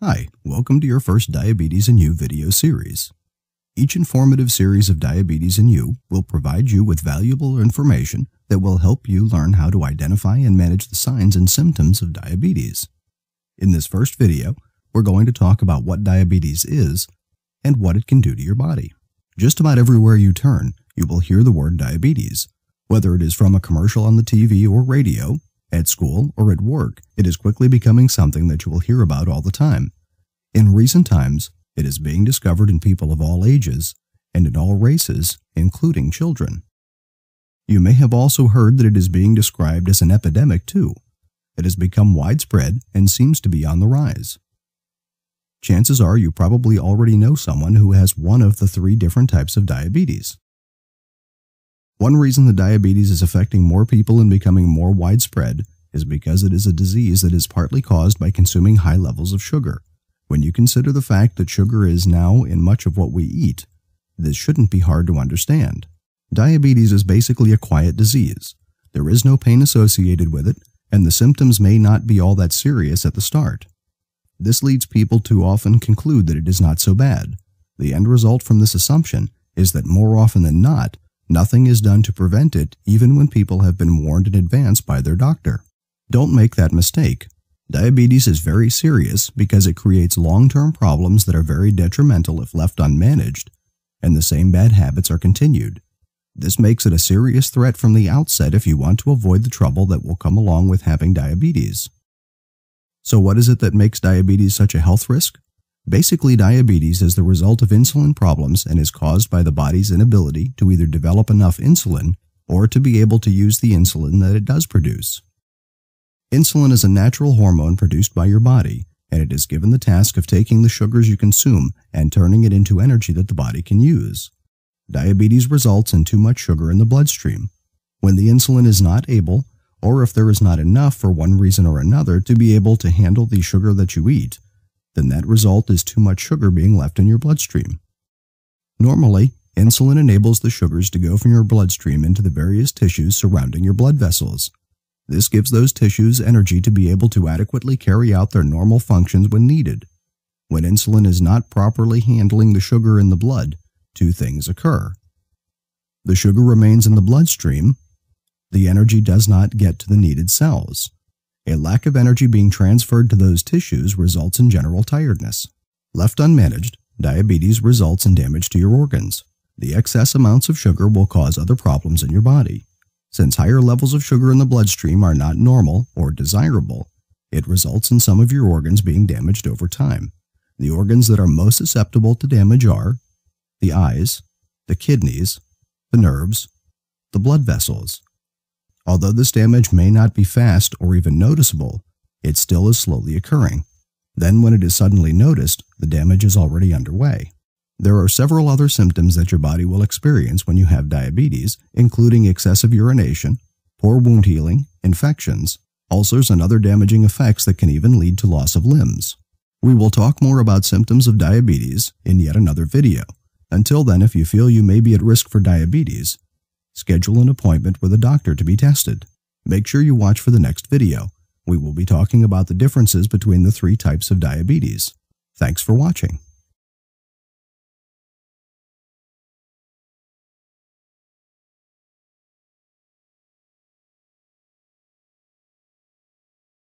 Hi, welcome to your first Diabetes and You video series. Each informative series of Diabetes and You will provide you with valuable information that will help you learn how to identify and manage the signs and symptoms of diabetes. In this first video, we're going to talk about what diabetes is and what it can do to your body. Just about everywhere you turn, you will hear the word diabetes. Whether it is from a commercial on the TV or radio, at school, or at work, it is quickly becoming something that you will hear about all the time. In recent times, it is being discovered in people of all ages and in all races, including children. You may have also heard that it is being described as an epidemic too. It has become widespread and seems to be on the rise. Chances are you probably already know someone who has one of the 3 different types of diabetes. One reason that diabetes is affecting more people and becoming more widespread is because it is a disease that is partly caused by consuming high levels of sugar. When you consider the fact that sugar is now in much of what we eat, this shouldn't be hard to understand. Diabetes is basically a quiet disease. There is no pain associated with it, and the symptoms may not be all that serious at the start. This leads people to often conclude that it is not so bad. The end result from this assumption is that more often than not, nothing is done to prevent it, even when people have been warned in advance by their doctor. Don't make that mistake. Diabetes is very serious because it creates long-term problems that are very detrimental if left unmanaged, and the same bad habits are continued. This makes it a serious threat from the outset if you want to avoid the trouble that will come along with having diabetes. So what is it that makes diabetes such a health risk? Basically, diabetes is the result of insulin problems and is caused by the body's inability to either develop enough insulin or to be able to use the insulin that it does produce. Insulin is a natural hormone produced by your body, and it is given the task of taking the sugars you consume and turning it into energy that the body can use. Diabetes results in too much sugar in the bloodstream. When the insulin is not able, or if there is not enough for one reason or another to be able to handle the sugar that you eat, then that result is too much sugar being left in your bloodstream. Normally, insulin enables the sugars to go from your bloodstream into the various tissues surrounding your blood vessels. This gives those tissues energy to be able to adequately carry out their normal functions when needed. When insulin is not properly handling the sugar in the blood, 2 things occur. The sugar remains in the bloodstream. The energy does not get to the needed cells. A lack of energy being transferred to those tissues results in general tiredness. Left unmanaged, diabetes results in damage to your organs. The excess amounts of sugar will cause other problems in your body. Since higher levels of sugar in the bloodstream are not normal or desirable, it results in some of your organs being damaged over time. The organs that are most susceptible to damage are the eyes, the kidneys, the nerves, the blood vessels. Although this damage may not be fast or even noticeable, it still is slowly occurring. Then when it is suddenly noticed, the damage is already underway. There are several other symptoms that your body will experience when you have diabetes, including excessive urination, poor wound healing, infections, ulcers, and other damaging effects that can even lead to loss of limbs. We will talk more about symptoms of diabetes in yet another video. Until then, if you feel you may be at risk for diabetes, schedule an appointment with a doctor to be tested. Make sure you watch for the next video. We will be talking about the differences between the 3 types of diabetes. Thanks for watching.